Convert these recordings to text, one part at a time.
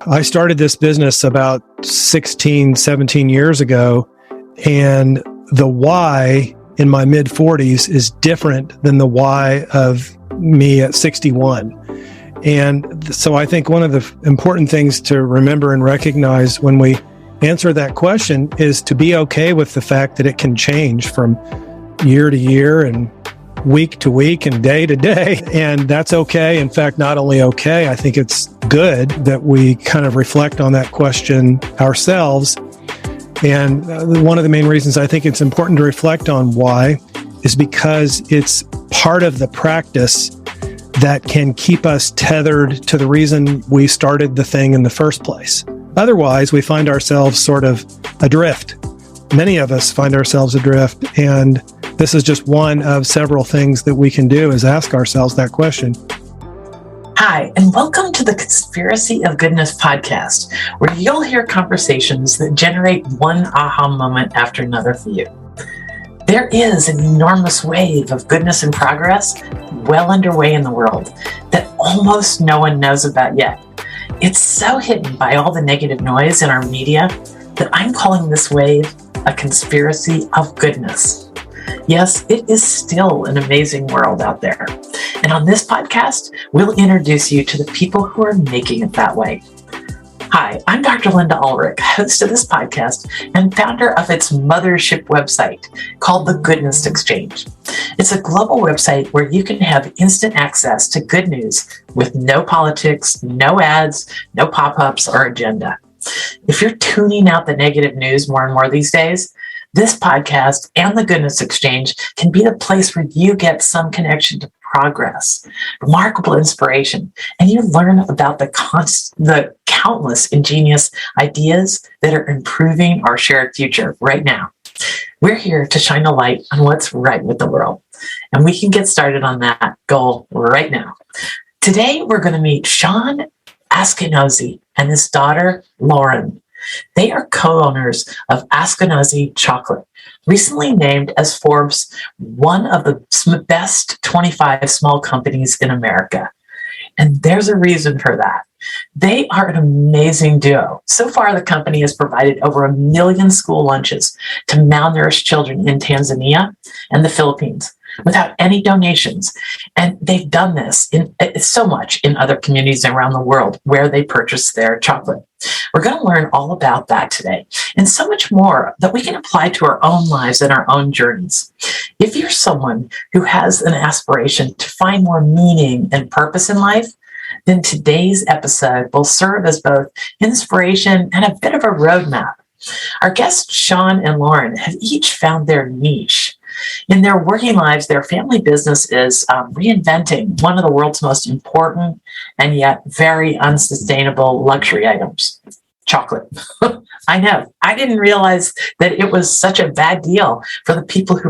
I started this business about 16, 17 years ago, and the why in my mid 40s is different than the why of me at 61. And so I think one of the important things to remember and recognize when we answer that question is to be okay with the fact that it can change from year to year and week to week and day to day. And that's okay. In fact, not only okay, I think it's good that we kind of reflect on that question ourselves. And one of the main reasons I think it's important to reflect on why is because it's part of the practice that can keep us tethered to the reason we started the thing in the first place. Otherwise, we find ourselves sort of adrift. Many of us find ourselves adrift, and this is just one of several things that we can do is ask ourselves that question. Hi, and welcome to the Conspiracy of Goodness podcast, where you'll hear conversations that generate one aha moment after another for you. There is an enormous wave of goodness and progress well underway in the world that almost no one knows about yet. It's so hidden by all the negative noise in our media that I'm calling this wave a conspiracy of goodness. Yes, it is still an amazing world out there. And on this podcast, we'll introduce you to the people who are making it that way. Hi, I'm Dr. Linda Ulrich, host of this podcast and founder of its mothership website called The Goodness Exchange. It's a global website where you can have instant access to good news with no politics, no ads, no pop-ups or agenda. If you're tuning out the negative news more and more these days, this podcast and the Goodness Exchange can be the place where you get some connection to progress, remarkable inspiration, and you learn about the countless ingenious ideas that are improving our shared future right now. We're here to shine a light on what's right with the world, and we can get started on that goal right now. Today, we're going to meet Shawn Askinosie and his daughter, Lawren. They are co-owners of Askinosie Chocolate, recently named as Forbes one of the best 25 small companies in America. And there's a reason for that. They are an amazing duo. So far, the company has provided over 1 million school lunches to malnourished children in Tanzania and the Philippines without any donations. And they've done this in so much in other communities around the world where they purchase their chocolate. We're going to learn all about that today and so much more that we can apply to our own lives and our own journeys. If you're someone who has an aspiration to find more meaning and purpose in life, then today's episode will serve as both inspiration and a bit of a roadmap. Our guests, Shawn and Lawren, have each found their niche. In their working lives, their family business is reinventing one of the world's most important and yet very unsustainable luxury items, chocolate. I know. I didn't realize that it was such a bad deal for the people who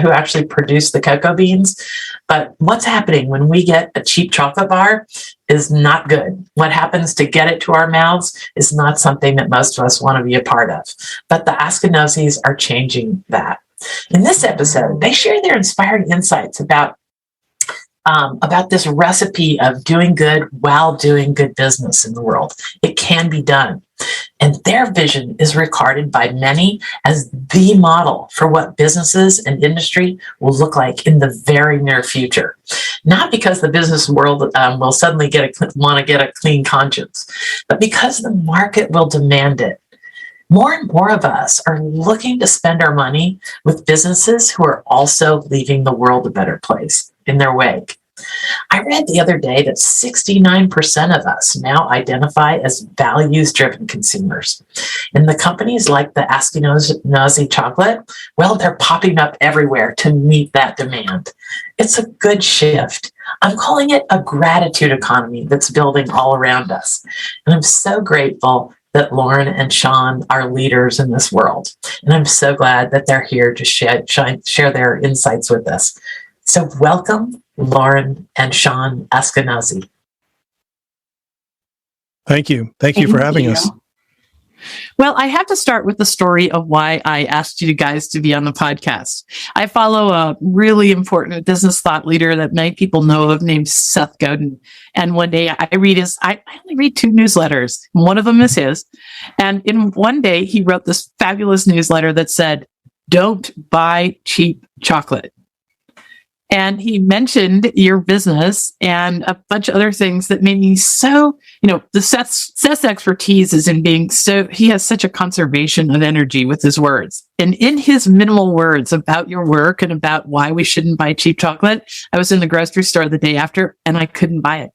actually produce the cocoa beans. But what's happening when we get a cheap chocolate bar is not good. What happens to get it to our mouths is not something that most of us want to be a part of. But the Askinosies are changing that. In this episode, they share their inspiring insights about this recipe of doing good while doing good business in the world. It can be done. And their vision is regarded by many as the model for what businesses and industry will look like in the very near future. Not because the business world will suddenly want to get a clean conscience, but because the market will demand it. More and more of us are looking to spend our money with businesses who are also leaving the world a better place in their wake. I read the other day that 69% of us now identify as values-driven consumers. And the companies like the Askinosie Chocolate, well, they're popping up everywhere to meet that demand. It's a good shift. I'm calling it a gratitude economy that's building all around us. And I'm so grateful that Lawren and Shawn are leaders in this world. And I'm so glad that they're here to share their insights with us. So welcome, Lawren and Shawn Askinosie. Thank you. Thank you for having us. Well, I have to start with the story of why I asked you guys to be on the podcast. I follow a really important business thought leader that many people know of named Seth Godin. And one day I only read 2 newsletters. One of them is his. And in one day he wrote this fabulous newsletter that said, "Don't buy cheap chocolate." And he mentioned your business and a bunch of other things that made me so, the Seth's expertise is in he has such a conservation of energy with his words. And in his minimal words about your work and about why we shouldn't buy cheap chocolate, I was in the grocery store the day after and I couldn't buy it.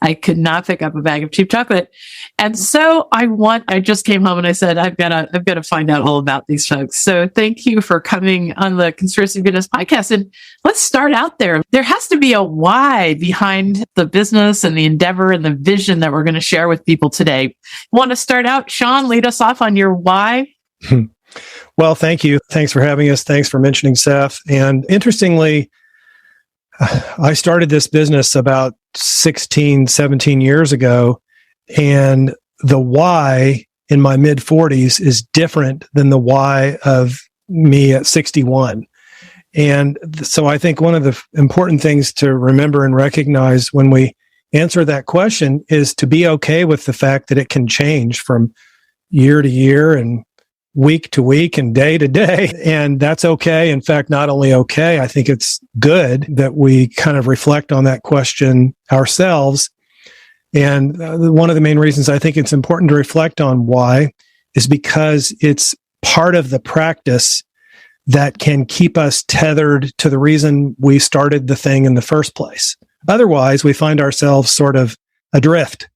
I could not pick up a bag of cheap chocolate. And so I just came home and I said, I've got to find out all about these folks. So thank you for coming on the Conspiracy of Goodness podcast. And let's start out there. There has to be a why behind the business and the endeavor and the vision that we're going to share with people today. Want to start out? Shawn, lead us off on your why. Well, thank you. Thanks for having us. Thanks for mentioning Seth. And interestingly, I started this business about 16, 17 years ago, and the why in my mid 40s is different than the why of me at 61. And so I think one of the important things to remember and recognize when we answer that question is to be okay with the fact that it can change from year to year and week to week and day to day. And that's okay. In fact, not only okay, I think it's good that we kind of reflect on that question ourselves. And one of the main reasons I think it's important to reflect on why is because it's part of the practice that can keep us tethered to the reason we started the thing in the first place. Otherwise, we find ourselves sort of adrift.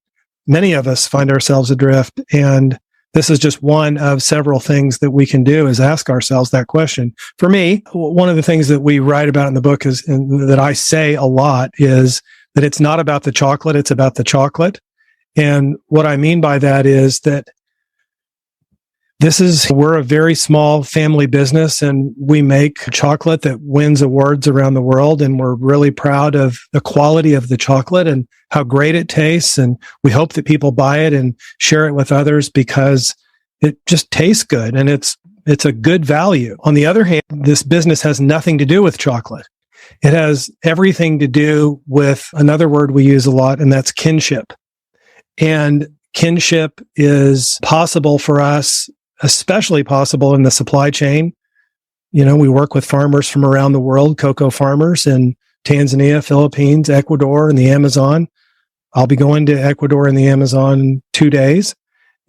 Many of us find ourselves adrift, and this is just one of several things that we can do is ask ourselves that question. For me, one of the things that we write about in the book is, and that I say a lot, is that it's not about the chocolate, it's about the chocolate. And what I mean by that is that we're a very small family business and we make chocolate that wins awards around the world. And we're really proud of the quality of the chocolate and how great it tastes. And we hope that people buy it and share it with others because it just tastes good and it's a good value. On the other hand, this business has nothing to do with chocolate. It has everything to do with another word we use a lot, and that's kinship. And kinship is possible for us, especially possible in the supply chain. We work with farmers from around the world, cocoa farmers in Tanzania, Philippines, Ecuador, and the Amazon. I'll be going to Ecuador and the Amazon in 2 days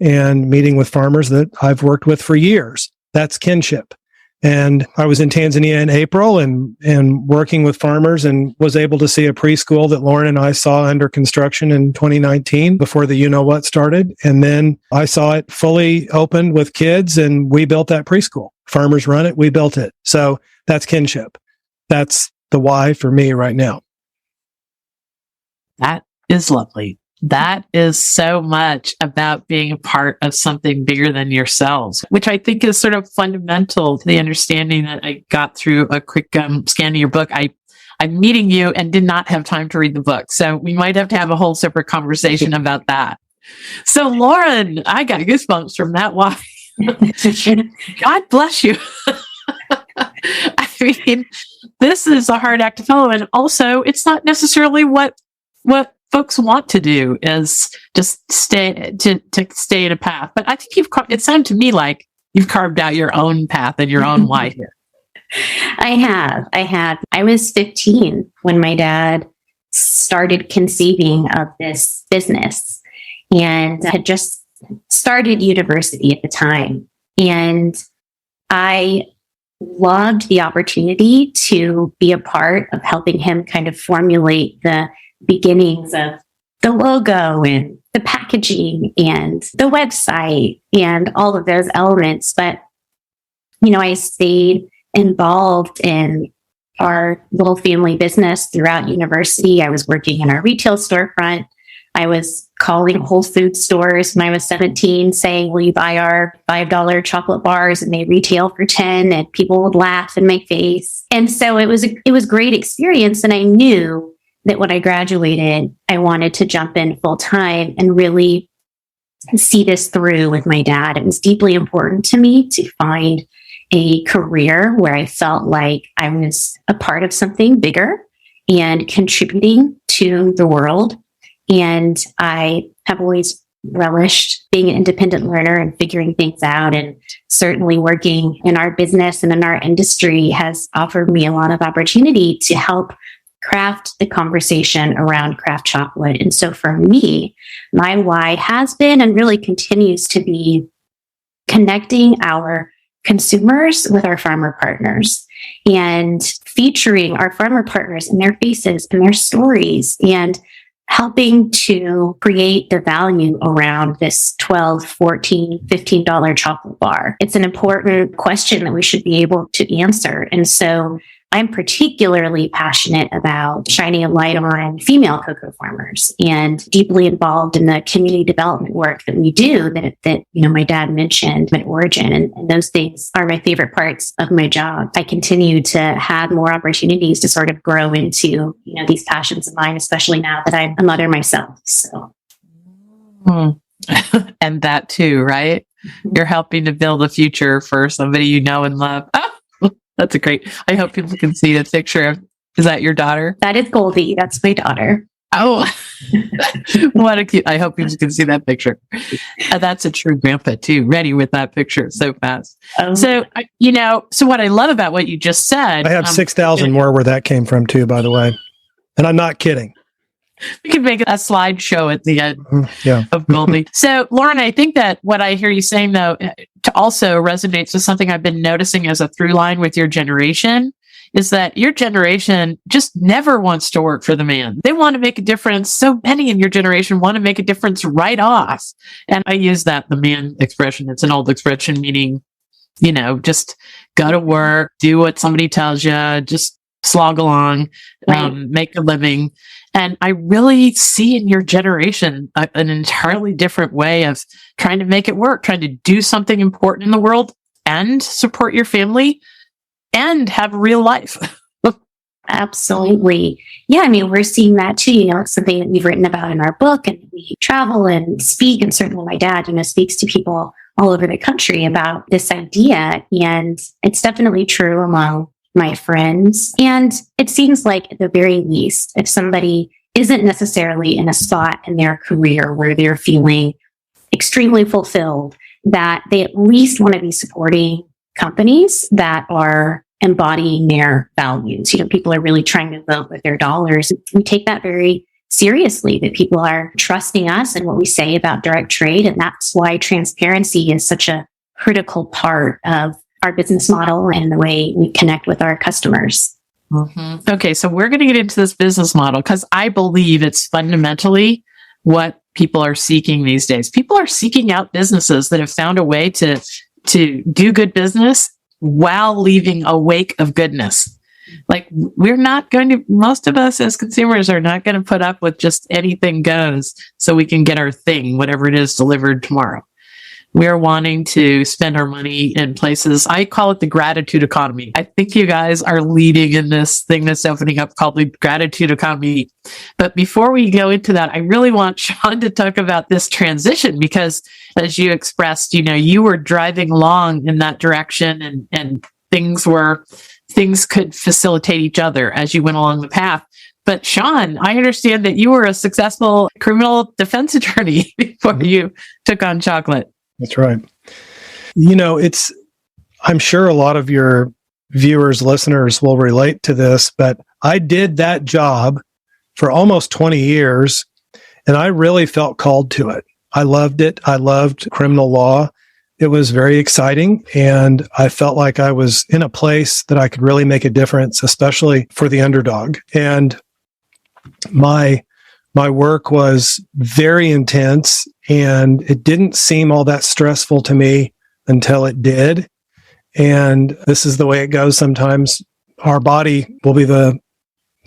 and meeting with farmers that I've worked with for years. That's kinship. And I was in Tanzania in April and working with farmers and was able to see a preschool that Lawren and I saw under construction in 2019 before the you-know-what started. And then I saw it fully opened with kids and we built that preschool. Farmers run it, we built it. So that's kinship. That's the why for me right now. That is lovely. That is so much about being a part of something bigger than yourselves, which I think is sort of fundamental to the understanding that I got through a quick scan of your book. I'm meeting you and did not have time to read the book. So we might have to have a whole separate conversation about that. So Lawren, I got goosebumps from that. Why? God bless you. I mean, this is a hard act to follow. And also, it's not necessarily what folks want to do is just stay in a path. But I think it sounded to me like you've carved out your own path and your own why here. I have. I was 15 when my dad started conceiving of this business and had just started university at the time. And I loved the opportunity to be a part of helping him kind of formulate the beginnings of the logo and the packaging and the website and all of those elements. But, I stayed involved in our little family business throughout university. I was working in our retail storefront. I was calling Whole Foods stores when I was 17 saying, will you buy our $5 chocolate bars? And they retail for 10 and people would laugh in my face. And so it was a great experience. And I knew that when I graduated, I wanted to jump in full time and really see this through with my dad. It was deeply important to me to find a career where I felt like I was a part of something bigger and contributing to the world. And I have always relished being an independent learner and figuring things out. And certainly working in our business and in our industry has offered me a lot of opportunity to help craft the conversation around craft chocolate. And so for me, my why has been and really continues to be connecting our consumers with our farmer partners and featuring our farmer partners and their faces and their stories and helping to create the value around this $12, $14, $15 chocolate bar. It's an important question that we should be able to answer. And so I'm particularly passionate about shining a light on female cocoa farmers and deeply involved in the community development work that we do that my dad mentioned at Origin. And those things are my favorite parts of my job. I continue to have more opportunities to sort of grow into, these passions of mine, especially now that I'm a mother myself. So. And that too, right? You're helping to build a future for somebody you know and love. That's great. I hope people can see the picture. Is that your daughter? That is Goldie. That's my daughter. Oh, what a cute. I hope people can see that picture. That's a true grandpa too. Ready with that picture so fast. So what I love about what you just said. I have 6,000 more where that came from too, by the way. And I'm not kidding. We could make a slideshow at the end of Goldie. So, Lawren, I think that what I hear you saying, though, to also resonates with something I've been noticing as a through line with your generation, is that your generation just never wants to work for the man. They want to make a difference. So many in your generation want to make a difference right off. And I use the man expression. It's an old expression meaning, just go to work, do what somebody tells you, just slog along, make a living. And I really see in your generation an entirely different way of trying to make it work, trying to do something important in the world and support your family and have real life. Absolutely. Yeah, we're seeing that too. It's something that we've written about in our book, and we travel and speak. And certainly my dad, speaks to people all over the country about this idea. And it's definitely true among my friends. And it seems like at the very least, if somebody isn't necessarily in a spot in their career where they're feeling extremely fulfilled, that they at least want to be supporting companies that are embodying their values. People are really trying to vote with their dollars. We take that very seriously, that people are trusting us and what we say about direct trade. And that's why transparency is such a critical part of our business model and the way we connect with our customers. Mm-hmm. Okay, so we're going to get into this business model because I believe it's fundamentally what people are seeking these days. People are seeking out businesses that have found a way to do good business while leaving a wake of goodness. Like most of us as consumers are not going to put up with just anything goes so we can get our thing, whatever it is, delivered tomorrow. We're wanting to spend our money in places. I call it the gratitude economy. I think you guys are leading in this thing that's opening up called the gratitude economy. But before we go into that, I really want Shawn to talk about this transition because as you expressed, you were driving along in that direction and things could facilitate each other as you went along the path. But Shawn, I understand that you were a successful criminal defense attorney before you took on chocolate. That's right. I'm sure a lot of your viewers, listeners will relate to this, but I did that job for almost 20 years and I really felt called to it. I loved it. I loved criminal law. It was very exciting. And I felt like I was in a place that I could really make a difference, especially for the underdog. And my work was very intense and it didn't seem all that stressful to me until it did. And this is the way it goes sometimes. Our body will be the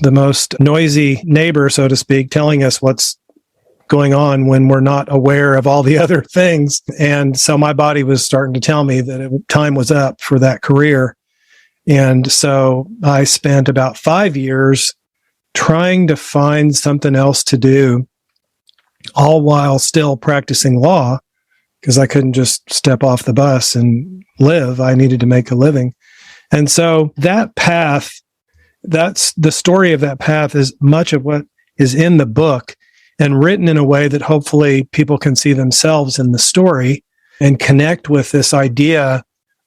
most noisy neighbor, so to speak, telling us what's going on when we're not aware of all the other things. And so my body was starting to tell me that time was up for that career. And so I spent about 5 years trying to find something else to do, all while still practicing law. because I couldn't just step off the bus and live. I needed to make a living. And so that path, that's the story of that path, is much of what is in the book and written in a way that hopefully people can see themselves in the story and connect with this idea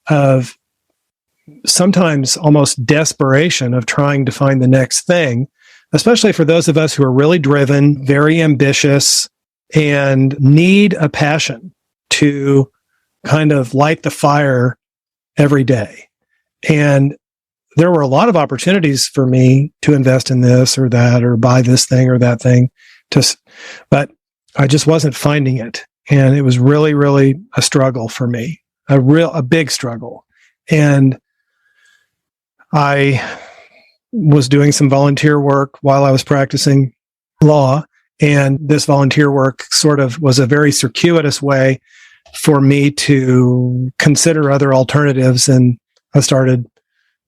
of sometimes almost desperation of trying to find the next thing, especially for those of us who are really driven, very ambitious, and need a passion to kind of light the fire every day. And there were a lot of opportunities for me to invest in this or that, or buy this thing or that thing, but I just wasn't finding it. And it was really, really a struggle for me, a big struggle. And I was doing some volunteer work while I was practicing law. And this volunteer work sort of was a very circuitous way for me to consider other alternatives. And I started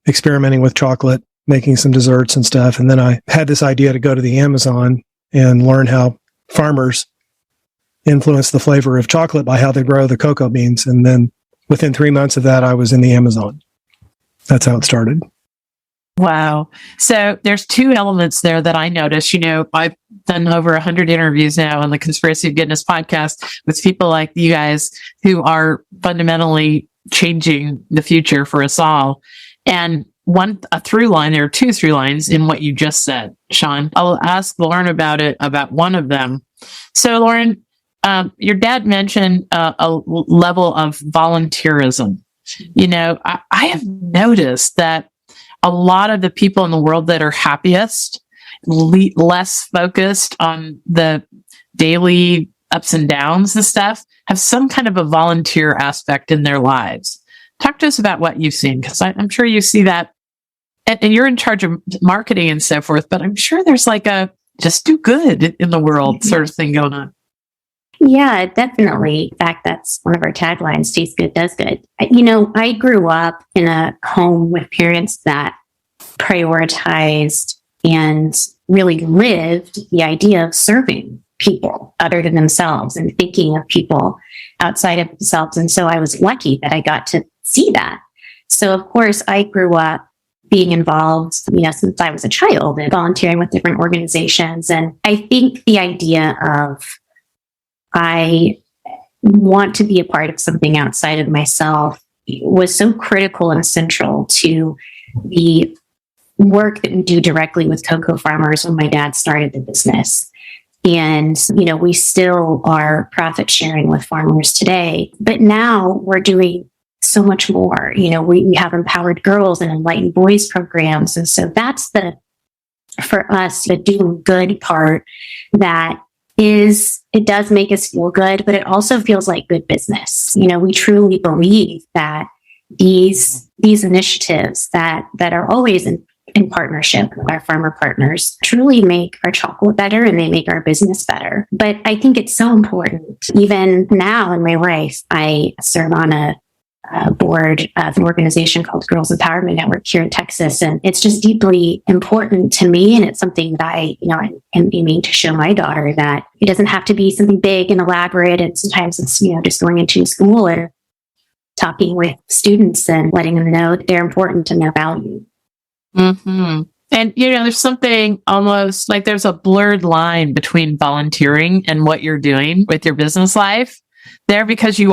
experimenting with chocolate, making some desserts and stuff. And then I had this idea to go to the Amazon and learn how farmers influence the flavor of chocolate by how they grow the cocoa beans. And then within 3 months of that, I was in the Amazon. That's how it started. Wow. So there's two elements there that I noticed. I've done over 100 interviews now on the Conspiracy of Goodness podcast with people like you guys who are fundamentally changing the future for us all. And a through line, there are two through lines in what you just said, Shawn. I'll ask Lawren about one of them. So Lawren, your dad mentioned a level of volunteerism. I have noticed that a lot of the people in the world that are happiest, less focused on the daily ups and downs and stuff, have some kind of a volunteer aspect in their lives. Talk to us about what you've seen, because I'm sure you see that, and you're in charge of marketing and so forth, but I'm sure there's like a just do good in the world sort of thing going on. Yeah, definitely. In fact, that's one of our taglines, taste good, does good. I grew up in a home with parents that prioritized and really lived the idea of serving people other than themselves and thinking of people outside of themselves. And so I was lucky that I got to see that. So of course, I grew up being involved, since I was a child and volunteering with different organizations. And I think the idea of I want to be a part of something outside of myself was so critical and central to the work that we do directly with cocoa farmers when my dad started the business. And, we still are profit sharing with farmers today, but now we're doing so much more. We have empowered girls and enlightened boys programs. And so that's for us, the doing good part that it does make us feel good, but it also feels like good business. We truly believe that these initiatives that are always in partnership with our farmer partners truly make our chocolate better and they make our business better. But I think it's so important. Even now in my life, I serve on a board of an organization called Girls Empowerment Network here in Texas. And it's just deeply important to me. And it's something that I am aiming to show my daughter, that it doesn't have to be something big and elaborate. And sometimes it's, just going into school or talking with students and letting them know that they're important and they're valued. Mm-hmm. And, there's something almost like there's a blurred line between volunteering and what you're doing with your business life there, because you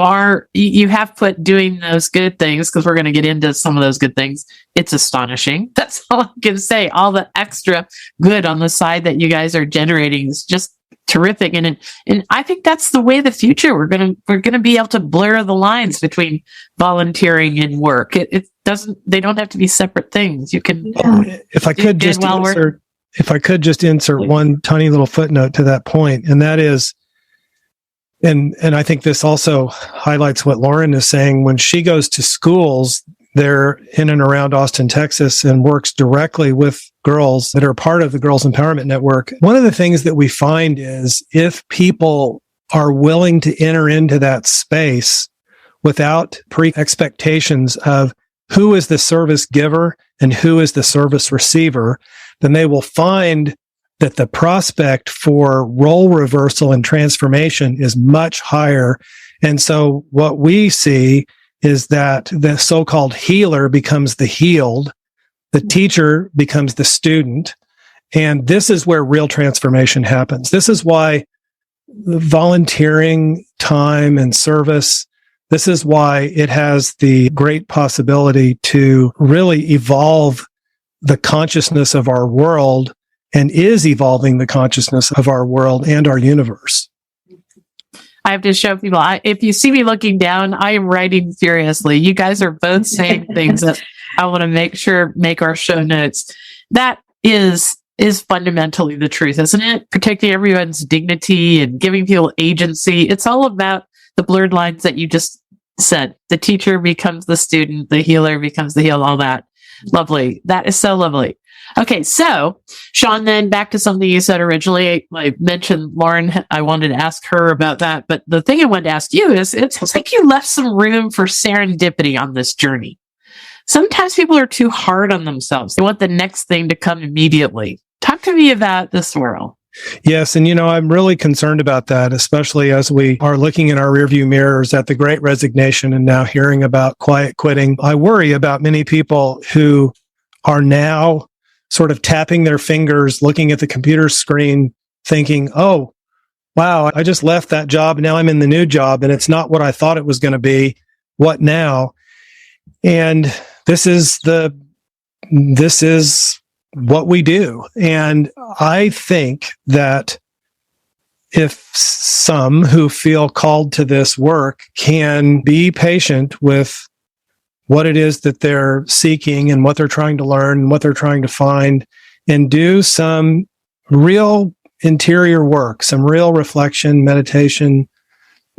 have put doing those good things, because we're going to get into some of those good things. It's astonishing. That's all I can say. All the extra good on the side that you guys are generating is just terrific. And I think that's the way of the future. We're going to be able to blur the lines between volunteering and work. They don't have to be separate things. You can, if I could just insert one tiny little footnote to that point, and that is, and I think this also highlights what Lawren is saying. When she goes to schools there in and around Austin, Texas, and works directly with girls that are part of the Girls Empowerment Network, one of the things that we find is if people are willing to enter into that space without pre-expectations of who is the service giver and who is the service receiver, then they will find that the prospect for role reversal and transformation is much higher. And so what we see is that the so-called healer becomes the healed, the teacher becomes the student, and this is where real transformation happens. This is why volunteering time and service, this is why it has the great possibility to really evolve the consciousness of our world and is evolving the consciousness of our world and our universe. I have to show people, if you see me looking down, I am writing furiously. You guys are both saying things that I want to make our show notes. That is fundamentally the truth, isn't it? Protecting everyone's dignity and giving people agency. It's all about the blurred lines that you just said. The teacher becomes the student, the healer becomes the healed, all that. Lovely. That is so lovely. Okay, so Shawn, then back to something you said originally. I mentioned Lawren. I wanted to ask her about that, but the thing I wanted to ask you is, it's like you left some room for serendipity on this journey. Sometimes people are too hard on themselves. They want the next thing to come immediately. Talk to me about this swirl. Yes. And, I'm really concerned about that, especially as we are looking in our rearview mirrors at the Great Resignation and now hearing about quiet quitting. I worry about many people who are now sort of tapping their fingers, looking at the computer screen, thinking, oh, wow, I just left that job. And now I'm in the new job and it's not what I thought it was going to be. What now? And this is what we do. And I think that if some who feel called to this work can be patient with what it is that they're seeking and what they're trying to learn and what they're trying to find, and do some real interior work, some real reflection, meditation,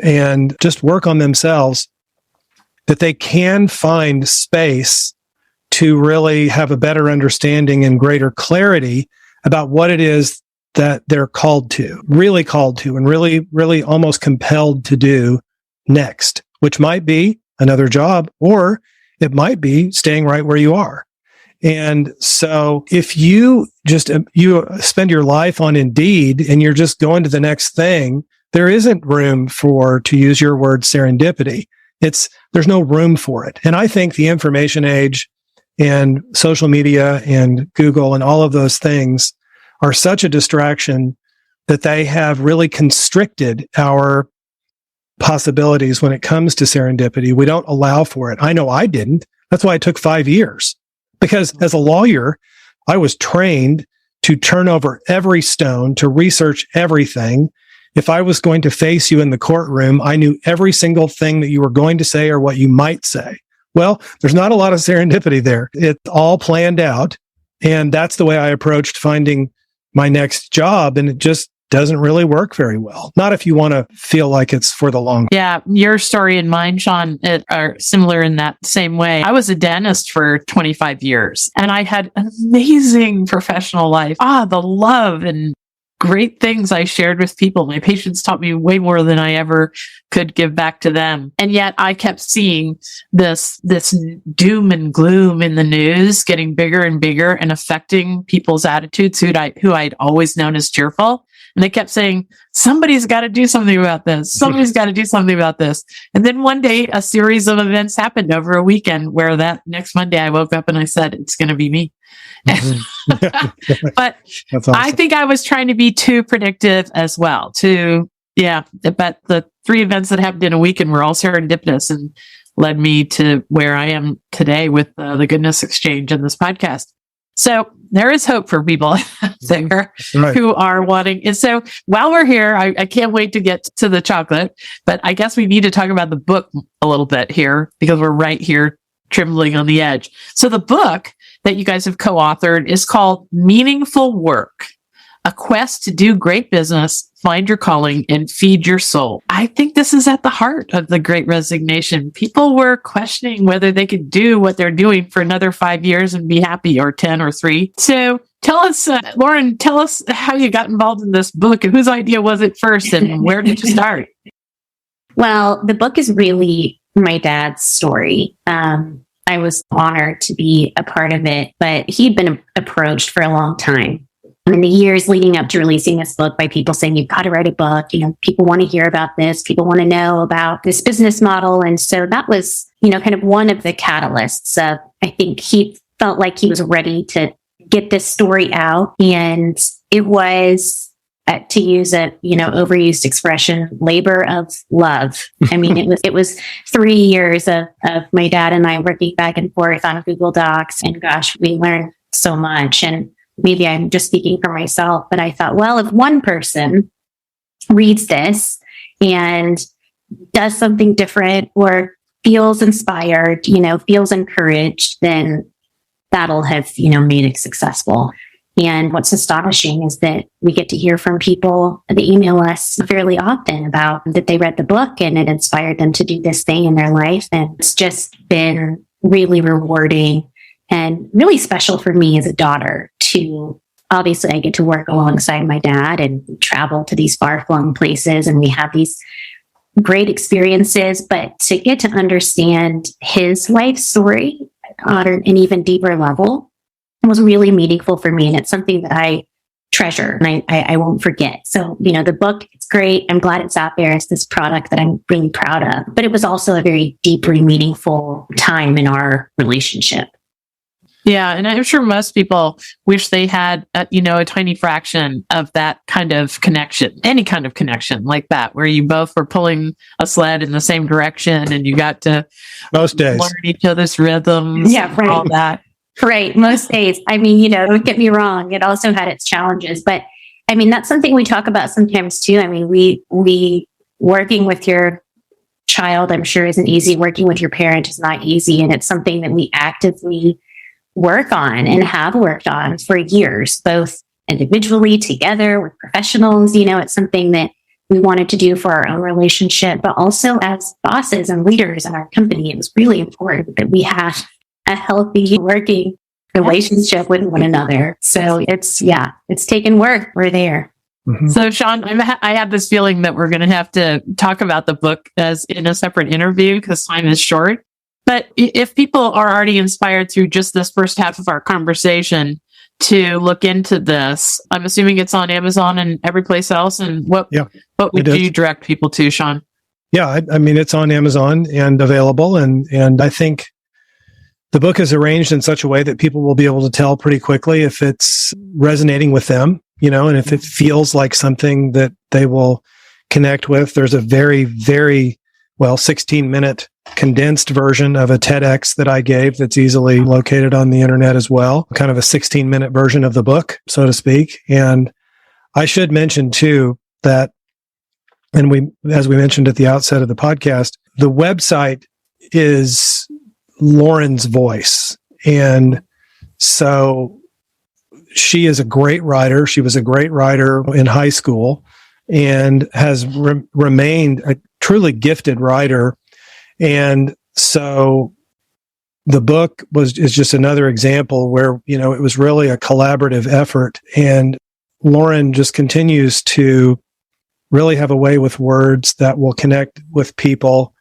and just work on themselves, that they can find space to really have a better understanding and greater clarity about what it is that they're called to, and really almost compelled to do next, which might be another job, or it might be staying right where you are. And so if you spend your life on Indeed and you're just going to the next thing, there isn't room for, to use your word, serendipity. There's no room for it. And I think the information age and social media and Google and all of those things are such a distraction that they have really constricted our possibilities when it comes to serendipity. We don't allow for it. I know I didn't. That's why it took 5 years. Because as a lawyer, I was trained to turn over every stone, to research everything. If I was going to face you in the courtroom, I knew every single thing that you were going to say or what you might say. Well, there's not a lot of serendipity there. It's all planned out. And that's the way I approached finding my next job. And it just doesn't really work very well. Not if you want to feel like it's for the long term. Yeah, your story and mine, Shawn, are similar in that same way. I was a dentist for 25 years and I had an amazing professional life. The love and great things I shared with people. My patients taught me way more than I ever could give back to them. And yet I kept seeing this doom and gloom in the news getting bigger and bigger and affecting people's attitudes who I'd always known as cheerful. And they kept saying, somebody's got to do something about this. Somebody's got to do something about this. And then one day, a series of events happened over a weekend where that next Monday I woke up and I said, it's going to be me. Mm-hmm. But that's awesome. I think I was trying to be too predictive as well. But the 3 events that happened in a weekend were all serendipitous and led me to where I am today with the Goodness Exchange and this podcast. So there is hope for people there who are wanting. And so while we're here, I can't wait to get to the chocolate, but I guess we need to talk about the book a little bit here because we're right here trembling on the edge. So the book that you guys have co-authored is called Meaningful Work, A Quest to Do Great Business, Find Your Calling, and Feed Your Soul. I think this is at the heart of the Great Resignation. People were questioning whether they could do what they're doing for another 5 years and be happy, or 10 or 3. So tell us, Lawren, tell us how you got involved in this book and whose idea was it first and where did you start? Well, the book is really my dad's story. I was honored to be a part of it, but he'd been approached for a long time in the years leading up to releasing this book by people saying, you've got to write a book. People want to hear about this. People want to know about this business model. And so that was, kind of one of the catalysts of, I think he felt like he was ready to get this story out. And it was, to use a, overused expression, labor of love. I mean, it was 3 years of my dad and I working back and forth on Google Docs. And gosh, we learned so much. And maybe I'm just speaking for myself, but I thought, well, if one person reads this and does something different or feels inspired, feels encouraged, then that'll have, made it successful. And what's astonishing is that we get to hear from people that email us fairly often about that they read the book and it inspired them to do this thing in their life. And it's just been really rewarding and really special for me as a daughter to, obviously I get to work alongside my dad and travel to these far-flung places and we have these great experiences, but to get to understand his life story on an even deeper level was really meaningful for me. And it's something that I treasure and I won't forget. So, the book, it's great. I'm glad it's out there. It's this product that I'm really proud of, but it was also a very deeply meaningful time in our relationship. Yeah. And I'm sure most people wish they had, a tiny fraction of that kind of connection, any kind of connection like that, where you both were pulling a sled in the same direction and you got to most days learn each other's rhythms. Yeah, right. All that. Right. Most days. I mean, don't get me wrong. It also had its challenges, but I mean, that's something we talk about sometimes too. I mean, we working with your child, I'm sure isn't easy. Working with your parent is not easy. And it's something that we actively work on and have worked on for years, both individually, together with professionals. It's something that we wanted to do for our own relationship, but also as bosses and leaders in our company. It was really important that we have a healthy working relationship with one another. So it's taken work. We're there. Mm-hmm. So Shawn, I have this feeling that we're going to have to talk about the book as in a separate interview because time is short. But if people are already inspired through just this first half of our conversation to look into this, I'm assuming it's on Amazon and every place else. And what would you direct people to, Shawn? Yeah, I mean, it's on Amazon and available. And I think the book is arranged in such a way that people will be able to tell pretty quickly if it's resonating with them, and if it feels like something that they will connect with. There's a very, very 16-minute condensed version of a TEDx that I gave that's easily located on the internet as well, kind of a 16-minute version of the book, so to speak. And I should mention too that, and as we mentioned at the outset of the podcast, the website is Lawren's voice. And so she is a great writer. She was a great writer in high school and has remained a truly gifted writer. And so the book is just another example where, it was really a collaborative effort. And Lawren just continues to really have a way with words that will connect with people.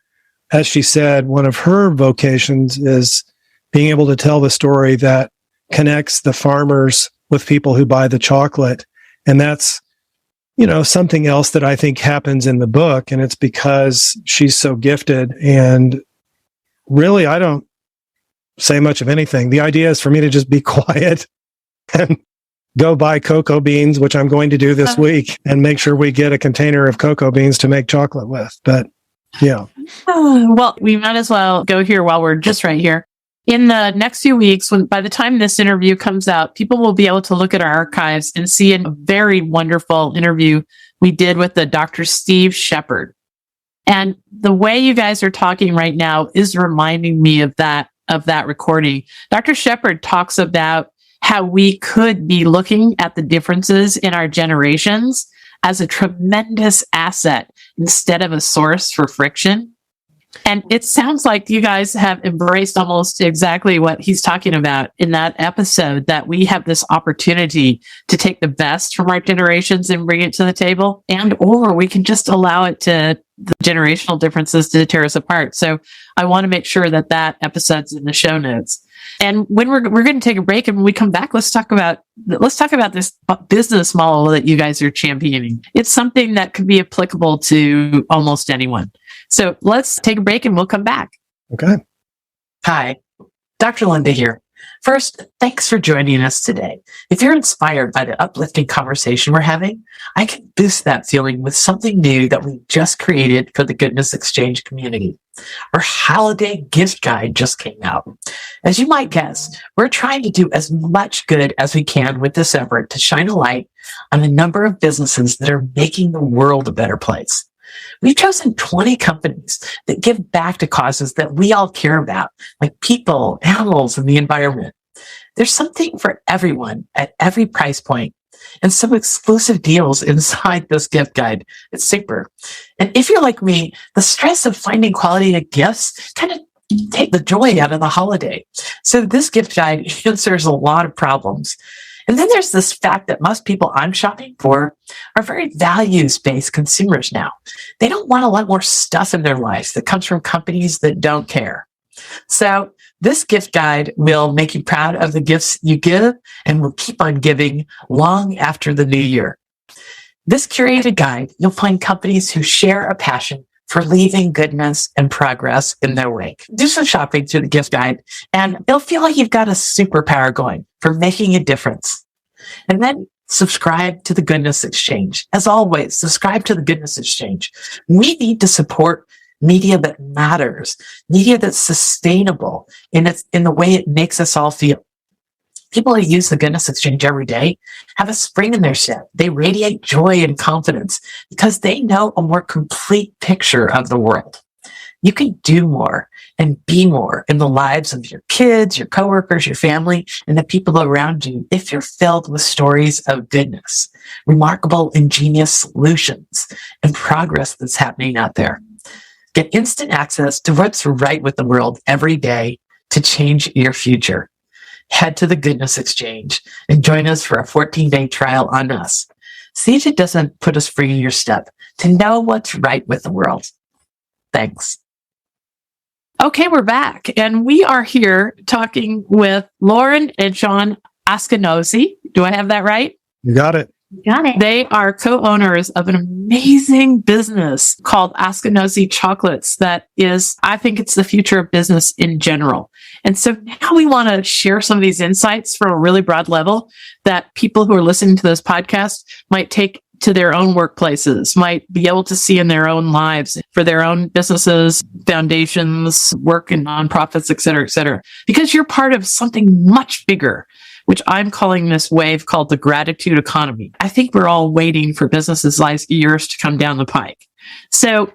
As she said, one of her vocations is being able to tell the story that connects the farmers with people who buy the chocolate. And that's, something else that I think happens in the book. And it's because she's so gifted. And really, I don't say much of anything. The idea is for me to just be quiet and go buy cocoa beans, which I'm going to do this week, and make sure we get a container of cocoa beans to make chocolate with. But yeah. Well, we might as well go here while we're just right here. In the next few weeks, by the time this interview comes out, people will be able to look at our archives and see a very wonderful interview we did with the Dr. Steve Shepard. And the way you guys are talking right now is reminding me of that recording. Dr. Shepard talks about how we could be looking at the differences in our generations as a tremendous asset instead of a source for friction. And it sounds like you guys have embraced almost exactly what he's talking about in that episode, that we have this opportunity to take the best from our generations and bring it to the table, or we can just allow it to the generational differences to tear us apart. So I want to make sure that that episode's in the show notes. And when we're going to take a break, and when we come back, let's talk about this business model that you guys are championing. It's something that could be applicable to almost anyone. So let's take a break and we'll come back. Okay. Hi, Dr. Linda here. First, thanks for joining us today. If you're inspired by the uplifting conversation we're having, I can boost that feeling with something new that we just created for the Goodness Exchange community. Our holiday gift guide just came out. As you might guess, we're trying to do as much good as we can with this effort to shine a light on a number of businesses that are making the world a better place. We've chosen 20 companies that give back to causes that we all care about, like people, animals, and the environment. There's something for everyone at every price point, and some exclusive deals inside this gift guide. It's super. And if you're like me, the stress of finding quality gifts kind of take the joy out of the holiday. So this gift guide answers a lot of problems. And then there's this fact that most people I'm shopping for are very values-based consumers now. They don't want a lot more stuff in their lives that comes from companies that don't care. So this gift guide will make you proud of the gifts you give and will keep on giving long after the new year. This curated guide, you'll find companies who share a passion for leaving goodness and progress in their wake. Do some shopping through the gift guide, and it'll feel like you've got a superpower going for making a difference. And then subscribe to the Goodness Exchange. As always, subscribe to the Goodness Exchange. We need to support media that matters, media that's sustainable in the way it makes us all feel. People who use the Goodness Exchange every day have a spring in their step. They radiate joy and confidence because they know a more complete picture of the world. You can do more and be more in the lives of your kids, your coworkers, your family, and the people around you if you're filled with stories of goodness, remarkable, ingenious solutions, and progress that's happening out there. Get instant access to what's right with the world every day to change your future. Head to the Goodness Exchange and join us for a 14-day trial on us. See if it doesn't put a spring in your step to know what's right with the world. Thanks. Okay, we're back, and we are here talking with Lawren and Shawn Askinosie. Do I have that right? You got it. Got it. They are co-owners of an amazing business called Askinosie Chocolates that is, I think it's the future of business in general. And so now we want to share some of these insights from a really broad level that people who are listening to this podcast might take to their own workplaces, might be able to see in their own lives for their own businesses, foundations, work in nonprofits, et cetera, because you're part of something much bigger, which I'm calling this wave called the gratitude economy. I think we're all waiting for businesses like yours to come down the pike. So,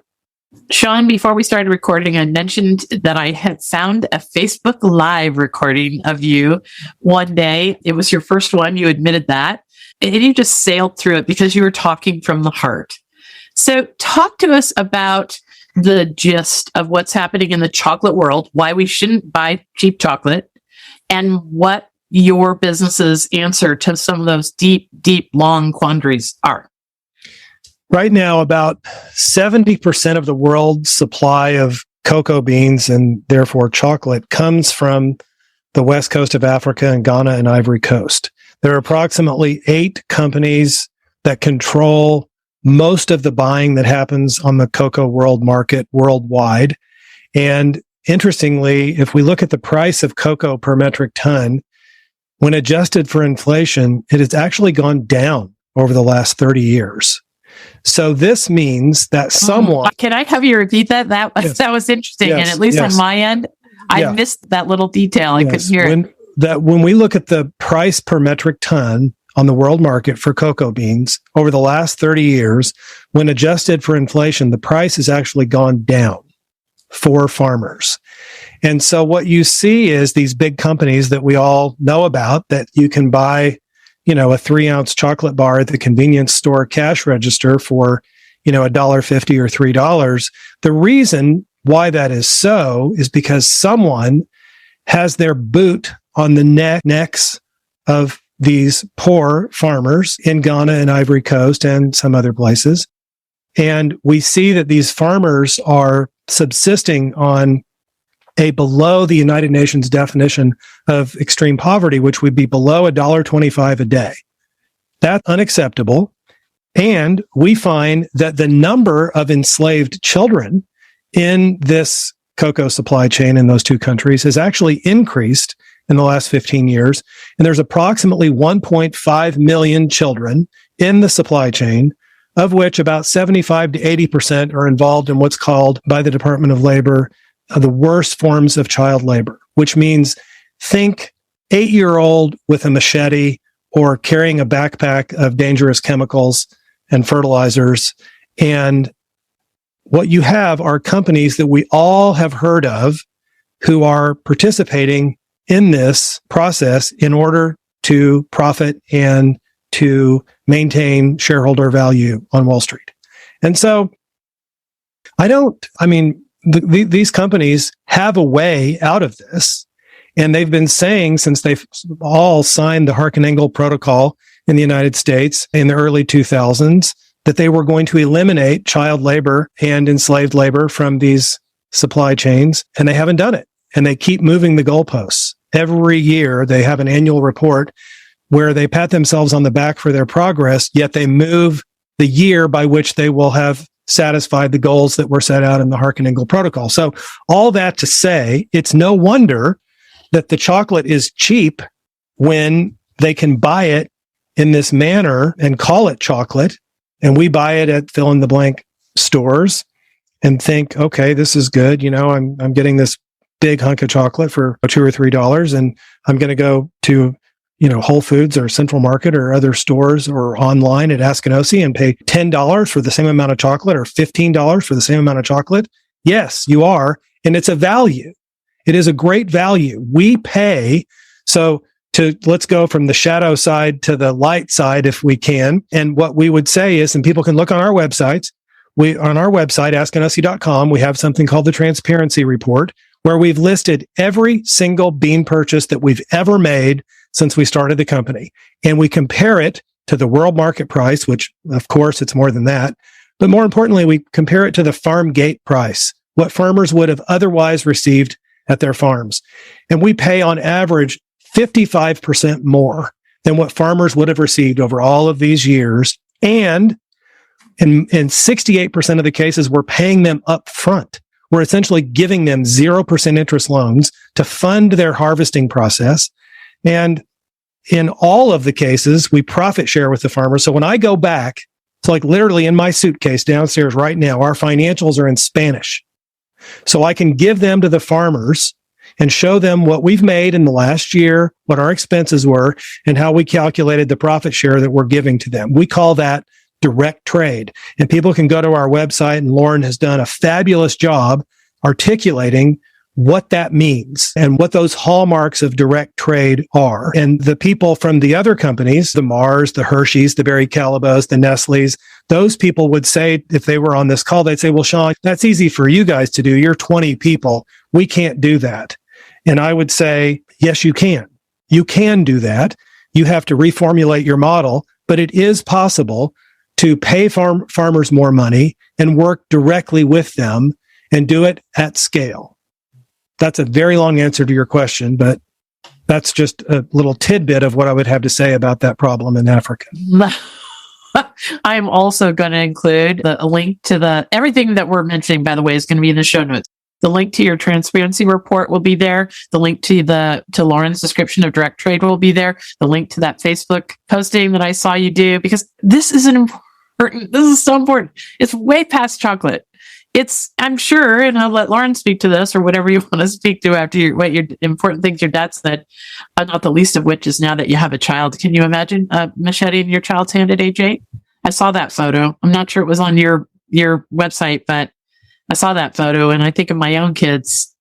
Shawn, before we started recording, I mentioned that I had found a Facebook Live recording of you one day. It was your first one. You admitted that. And you just sailed through it because you were talking from the heart. So talk to us about the gist of what's happening in the chocolate world, why we shouldn't buy cheap chocolate, and what your business's answer to some of those deep, long quandaries are. Right now, about 70% of the world's supply of cocoa beans and therefore chocolate comes from the west coast of Africa and Ghana and Ivory Coast. There are approximately 8 companies that control most of the buying that happens on the cocoa world market worldwide. And interestingly, if we look at the price of cocoa per metric ton, when adjusted for inflation, it has actually gone down over the last 30 years. So this means that someone... Can I have you repeat that? That was interesting. Yes. And at least on my end, I missed that little detail. I couldn't hear it. When we look at the price per metric ton on the world market for cocoa beans over the last 30 years, when adjusted for inflation, the price has actually gone down for farmers. And so what you see is these big companies that we all know about that you can buy, a 3-ounce chocolate bar at the convenience store cash register for, $1.50 or $3. The reason why that is so is because someone has their boot on the necks of these poor farmers in Ghana and Ivory Coast and some other places. And we see that these farmers are subsisting on a below the United Nations definition of extreme poverty, which would be below $1.25 a day. That's unacceptable. And we find that the number of enslaved children in this cocoa supply chain in those two countries has actually increased in the last 15 years. And there's approximately 1.5 million children in the supply chain, of which about 75 to 80% are involved in what's called by the Department of Labor the worst forms of child labor, which means think 8-year-old with a machete or carrying a backpack of dangerous chemicals and fertilizers. And what you have are companies that we all have heard of who are participating in this process in order to profit and to maintain shareholder value on Wall Street. And so these companies have a way out of this. And they've been saying since they've all signed the Harkin-Engel Protocol in the United States in the early 2000s that they were going to eliminate child labor and enslaved labor from these supply chains. And they haven't done it. And they keep moving the goalposts. Every year they have an annual report where they pat themselves on the back for their progress, yet they move the year by which they will have satisfied the goals that were set out in the Harkin-Engel Protocol. So all that to say, it's no wonder that the chocolate is cheap when they can buy it in this manner and call it chocolate. And we buy it at fill in the blank stores and think, okay, this is good. You know, I'm getting this big hunk of chocolate for $2 or $3, and I'm going to go to Whole Foods or Central Market or other stores or online at Askinosie and pay $10 for the same amount of chocolate or $15 for the same amount of chocolate? Yes, you are. And it's a value. It is a great value. We pay. So let's go from the shadow side to the light side if we can. And what we would say is, and people can look on our websites, on our website, askinosie.com, we have something called the Transparency Report, where we've listed every single bean purchase that we've ever made since we started the company. And we compare it to the world market price, which of course it's more than that. But more importantly, we compare it to the farm gate price, what farmers would have otherwise received at their farms. And we pay on average 55% more than what farmers would have received over all of these years. And in 68% of the cases, we're paying them up front. We're essentially giving them 0% interest loans to fund their harvesting process. And in all of the cases, we profit share with the farmers. So when I go back, it's like literally in my suitcase downstairs right now, our financials are in Spanish. So I can give them to the farmers and show them what we've made in the last year, what our expenses were, and how we calculated the profit share that we're giving to them. We call that direct trade. And people can go to our website, and Lawren has done a fabulous job articulating what that means and what those hallmarks of direct trade are. And the people from the other companies, the Mars, the Hershey's, the Berry Calibos, the Nestle's, those people would say, if they were on this call, they'd say, well, Shawn, that's easy for you guys to do. You're 20 people. We can't do that. And I would say, yes, you can. You can do that. You have to reformulate your model, but it is possible to pay farmers more money and work directly with them and do it at scale. That's a very long answer to your question, but that's just a little tidbit of what I would have to say about that problem in Africa. I'm also going to include a link to everything that we're mentioning, by the way, is going to be in the show notes. The link to your transparency report will be there. The link to Lawren's description of direct trade will be there. The link to that Facebook posting that I saw you do, because this is so important. It's way past chocolate. I'm sure, and I'll let Lawren speak to this or whatever you want to speak to after what your important things your dad said, not the least of which is now that you have a child. Can you imagine a machete in your child's hand at age 8? I saw that photo. I'm not sure it was on your website, but I saw that photo and I think of my own kids,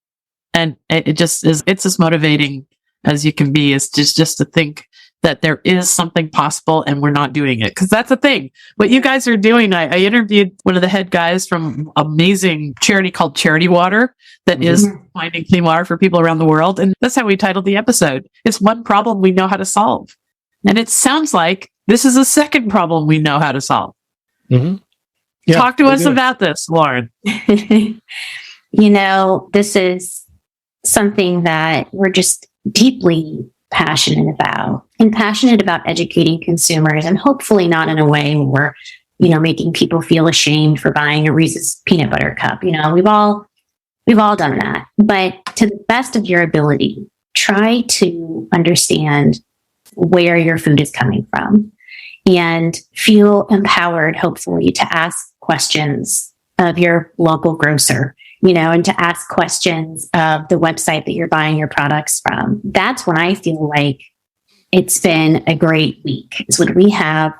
and it just is, it's as motivating as you can be, is just to think that there is something possible and we're not doing it. Because that's the thing. What you guys are doing, I interviewed one of the head guys from amazing charity called Charity Water that is finding clean water for people around the world. And that's how we titled the episode. It's one problem we know how to solve. And it sounds like this is a second problem we know how to solve. Mm-hmm. Yeah, Talk to they us do. about this, Lawren. This is something that we're just deeply passionate about, and passionate about educating consumers, and hopefully not in a way where we're, making people feel ashamed for buying a Reese's peanut butter cup. We've all done that, but to the best of your ability, try to understand where your food is coming from and feel empowered, hopefully, to ask questions of your local grocer, and to ask questions of the website that you're buying your products from. That's when I feel like it's been a great week. It's when we have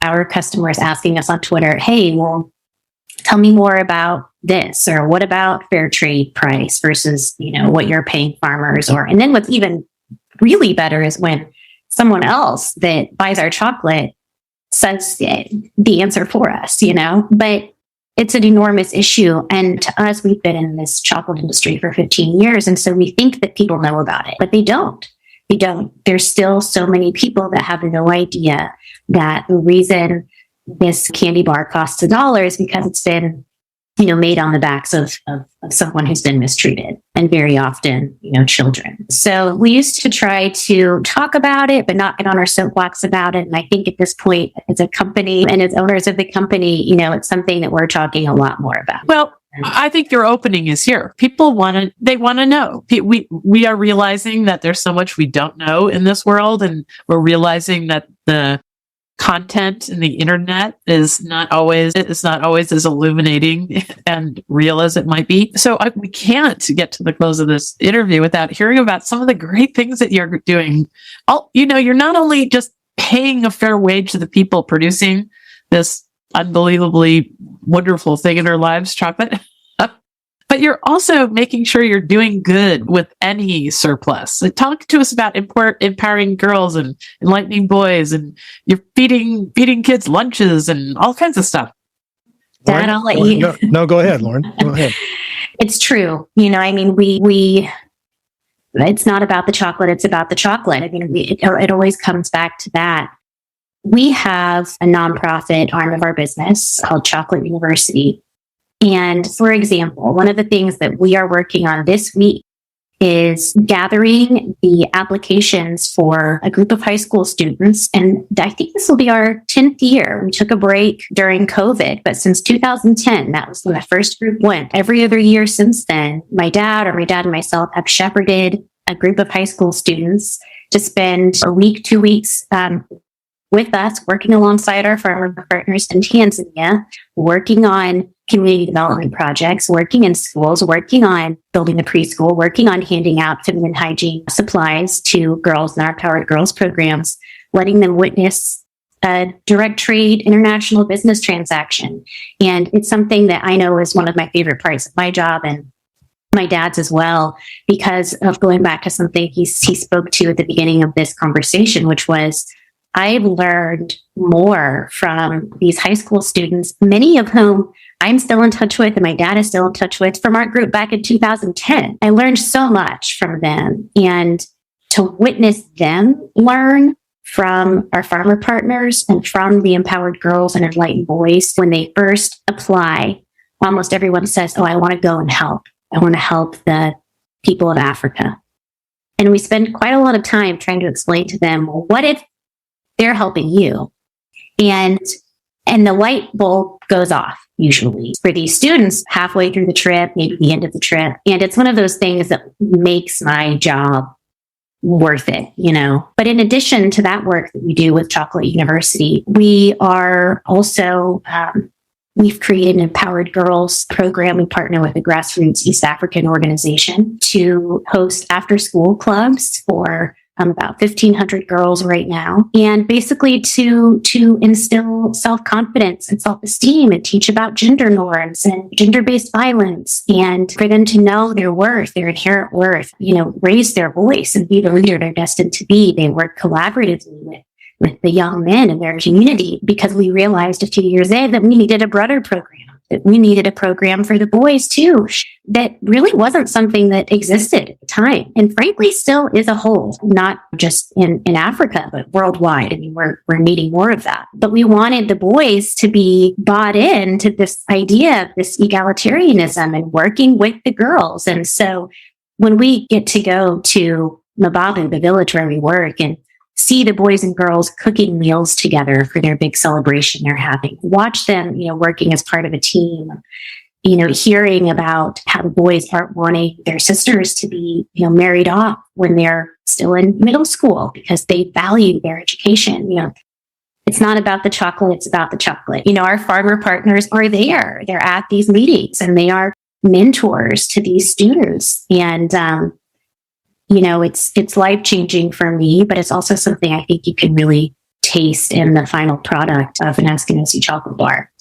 our customers asking us on Twitter, hey, well, tell me more about this, or what about fair trade price versus, what you're paying farmers, and then what's even really better is when someone else that buys our chocolate says the answer for us, but it's an enormous issue. And to us, we've been in this chocolate industry for 15 years. And so we think that people know about it, but they don't. There's still so many people that have no idea that the reason this candy bar costs $1 is because it's been, made on the backs of someone who's been mistreated, and very often, children. So we used to try to talk about it, but not get on our soapbox about it. And I think at this point, as a company and as owners of the company, it's something that we're talking a lot more about. Well, I think your opening is here. People want to know. We are realizing that there's so much we don't know in this world, and we're realizing that the content in the internet is not always as illuminating and real as it might be. So we can't get to the close of this interview without hearing about some of the great things that you're doing. You're not only just paying a fair wage to the people producing this unbelievably wonderful thing in our lives, chocolate, but you're also making sure you're doing good with any surplus. So talk to us about empowering girls and enlightening boys, and you're feeding kids lunches and all kinds of stuff. Dad, I'll let you. No, go ahead, Lawren. Go ahead. It's true. We it's not about the chocolate. It's about the chocolate. It always comes back to that. We have a nonprofit arm of our business called Chocolate University. And for example, one of the things that we are working on this week is gathering the applications for a group of high school students. And I think this will be our 10th year. We took a break during COVID, but since 2010, that was when the first group went. Every other year since then, my dad and myself have shepherded a group of high school students to spend a week, 2 weeks, with us, working alongside our farmer partners in Tanzania, working on community development projects, working in schools, working on building a preschool, working on handing out feminine hygiene supplies to girls in our Powered Girls programs, letting them witness a direct trade international business transaction. And it's something that I know is one of my favorite parts of my job, and my dad's as well, because of going back to something he spoke to at the beginning of this conversation, which was, I've learned more from these high school students, many of whom I'm still in touch with and my dad is still in touch with, from our group back in 2010. I learned so much from them, and to witness them learn from our farmer partners and from the empowered girls and enlightened boys when they first apply, almost everyone says, oh, I want to go and help. I want to help the people of Africa. And we spend quite a lot of time trying to explain to them, well, what if they're helping you? And the light bulb goes off usually for these students halfway through the trip, maybe the end of the trip. And it's one of those things that makes my job worth it, But in addition to that work that we do with Chocolate University, we are also, we've created an Empowered Girls program. We partner with a grassroots East African organization to host after-school clubs for about 1,500 girls right now, and basically to instill self-confidence and self-esteem and teach about gender norms and gender-based violence, and for them to know their worth, their inherent worth, raise their voice and be the leader they're destined to be. They work collaboratively with the young men in their community, because we realized a few years in that we needed a brother program. That we needed a program for the boys too, that really wasn't something that existed at the time, and frankly still is a hole, not just in Africa, but worldwide. I mean, we're needing more of that. But we wanted the boys to be bought into this idea of this egalitarianism and working with the girls. And so when we get to go to Mababu, the village where we work, and see the boys and girls cooking meals together for their big celebration they're having, watch them, working as part of a team, hearing about how the boys aren't wanting their sisters to be, married off when they're still in middle school because they value their education. It's not about the chocolate, it's about the chocolate. Our farmer partners are there. They're at these meetings and they are mentors to these students. And, it's life-changing for me, but it's also something I think you can really taste in the final product of an Askinosie chocolate bar.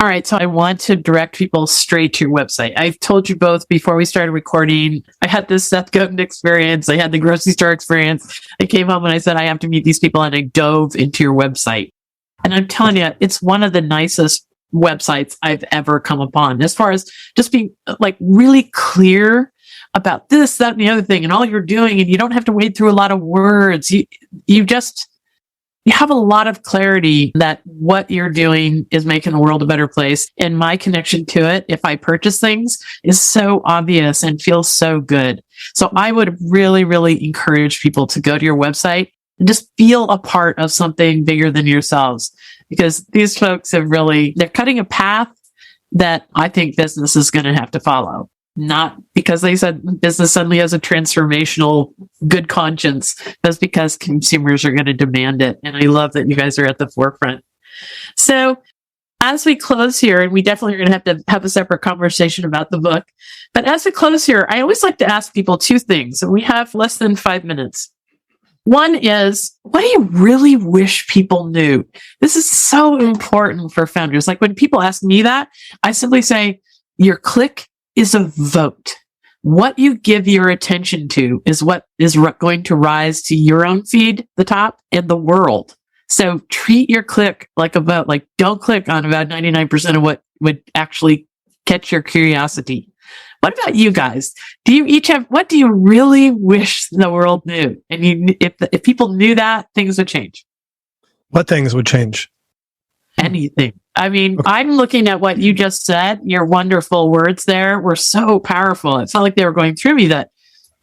All right. So I want to direct people straight to your website. I've told you both before we started recording, I had this Seth Godin experience. I had the grocery store experience. I came home and I said, I have to meet these people. And I dove into your website. And I'm telling you, it's one of the nicest websites I've ever come upon as far as just being like really clear about this, that, and the other thing, and all you're doing. And you don't have to wade through a lot of words. You have a lot of clarity that what you're doing is making the world a better place. And my connection to it, if I purchase things, is so obvious and feels so good. So I would really, really encourage people to go to your website and just feel a part of something bigger than yourselves, because these folks they're cutting a path that I think business is going to have to follow. Not because they said business suddenly has a transformational good conscience. That's because consumers are going to demand it. And I love that you guys are at the forefront. So as we close here, and we definitely are going to have a separate conversation about the book, but as we close here, I always like to ask people two things. And we have less than 5 minutes. One is, what do you really wish people knew? This is so important for founders. Like when people ask me that, I simply say, your click is a vote. What you give your attention to is what is going to rise to your own feed, the top, and the world. So treat your click like a vote. Like don't click on about 99% of what would actually catch your curiosity. What about you guys? Do you each have, what do you really wish the world knew? And if people knew that, things would change. What things would change? Anything. I mean, okay. I'm looking at what you just said. Your wonderful words there were so powerful. It's not like they were going through me, that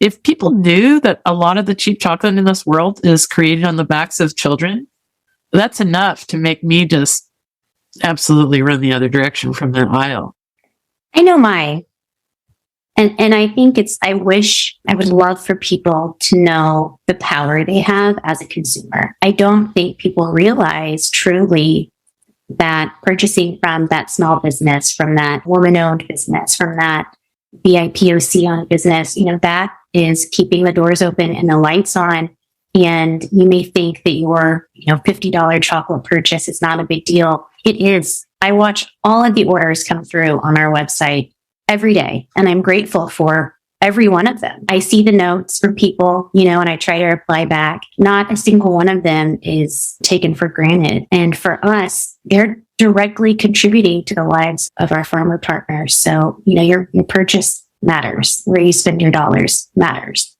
if people knew that a lot of the cheap chocolate in this world is created on the backs of children, that's enough to make me just absolutely run the other direction from that aisle. I know mine. And I think I would love for people to know the power they have as a consumer. I don't think people realize truly that purchasing from that small business, from that woman-owned business, from that BIPOC-owned business, that is keeping the doors open and the lights on. And you may think that your, $50 chocolate purchase is not a big deal. It is. I watch all of the orders come through on our website every day, and I'm grateful for every one of them. I see the notes from people, and I try to reply back. Not a single one of them is taken for granted. And for us, they're directly contributing to the lives of our farmer partners. So, your purchase matters. Where you spend your dollars matters.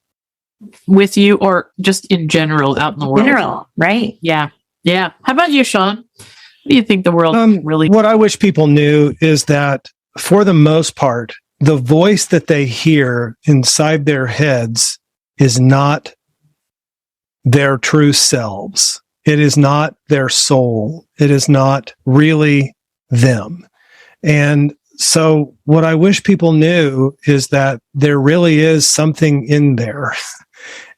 With you or just in general out in the world? General, right? Yeah. Yeah. How about you, Shawn? What do you think the world really... What I wish people knew is that for the most part, the voice that they hear inside their heads is not their true selves. It is not their soul. It is not really them. And so what I wish people knew is that there really is something in there.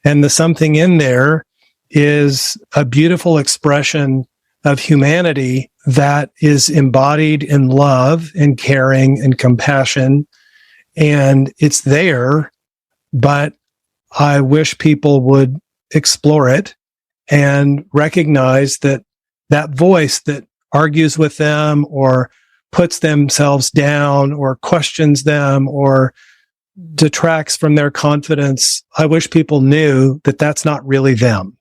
And the something in there is a beautiful expression of humanity that is embodied in love and caring and compassion. And it's there, but I wish people would explore it and recognize that that voice that argues with them or puts themselves down or questions them or detracts from their confidence, I wish people knew that that's not really them.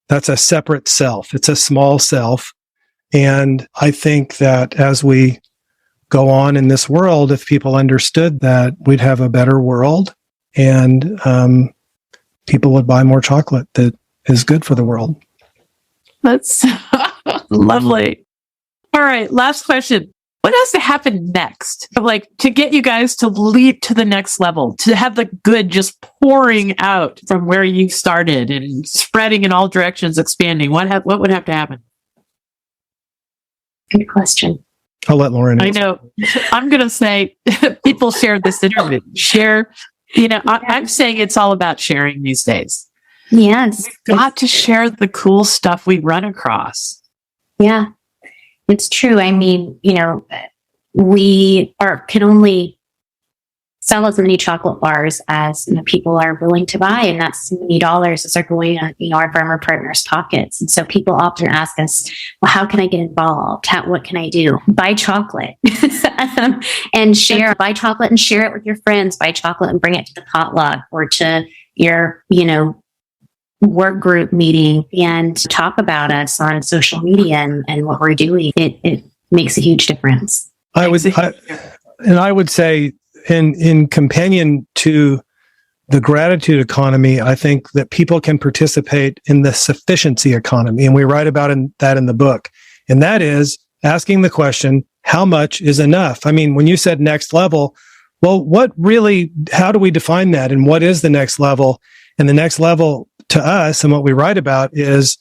That's a separate self. It's a small self. And I think that as we go on in this world, if people understood that, we'd have a better world and people would buy more chocolate that is good for the world. That's lovely. All right, last question. What has to happen next? Like to get you guys to leap to the next level, to have the good just pouring out from where you started and spreading in all directions, expanding. What would have to happen? Good question. I'll let Lawren I answer. know. I'm going to say people share this interview. Share. I'm saying it's all about sharing these days. Yes. We've got to share the cool stuff we run across. Yeah, it's true. I mean, we can only sell as many chocolate bars as people are willing to buy, and that's many dollars as are going on our farmer partners' pockets. And so people often ask us, well, how can I get involved? What can I do? Buy chocolate and share. Buy chocolate and share it with your friends. Buy chocolate and bring it to the potluck or to your work group meeting and talk about us on social media and what we're doing. It makes a huge difference. I would say in companion to the gratitude economy, I think that people can participate in the sufficiency economy. And we write about that in the book. And that is asking the question, how much is enough? I mean, when you said next level, well, how do we define that? And what is the next level? And the next level to us and what we write about is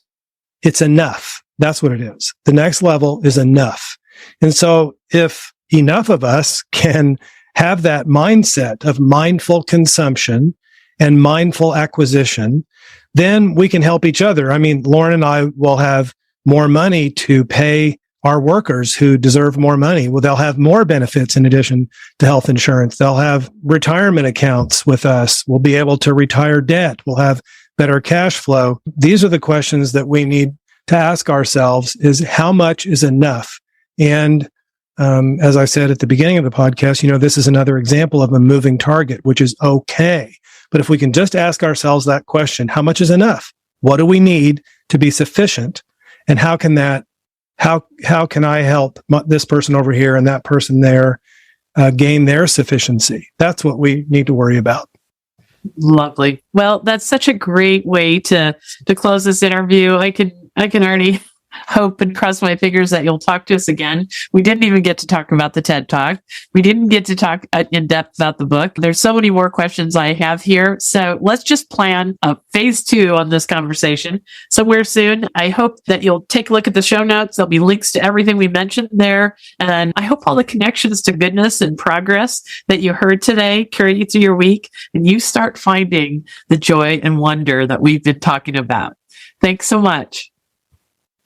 it's enough. That's what it is. The next level is enough. And so if enough of us can have that mindset of mindful consumption and mindful acquisition, then we can help each other. I mean, Lawren and I will have more money to pay our workers who deserve more money. Well, they'll have more benefits in addition to health insurance. They'll have retirement accounts with us. We'll be able to retire debt. We'll have better cash flow. These are the questions that we need to ask ourselves is how much is enough? And as I said at the beginning of the podcast, this is another example of a moving target, which is okay. But if we can just ask ourselves that question, how much is enough? What do we need to be sufficient? And how can I help this person over here and that person there gain their sufficiency? That's what we need to worry about. Lovely. Well, that's such a great way to close this interview. I can already hope and cross my fingers that you'll talk to us again. We didn't even get to talk about the TED Talk. We didn't get to talk in depth about the book. There's so many more questions I have here. So let's just plan a phase 2 on this conversation somewhere soon. I hope that you'll take a look at the show notes. There'll be links to everything we mentioned there. And I hope all the connections to goodness and progress that you heard today carry you through your week and you start finding the joy and wonder that we've been talking about. Thanks so much.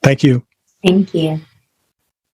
Thank you. Thank you.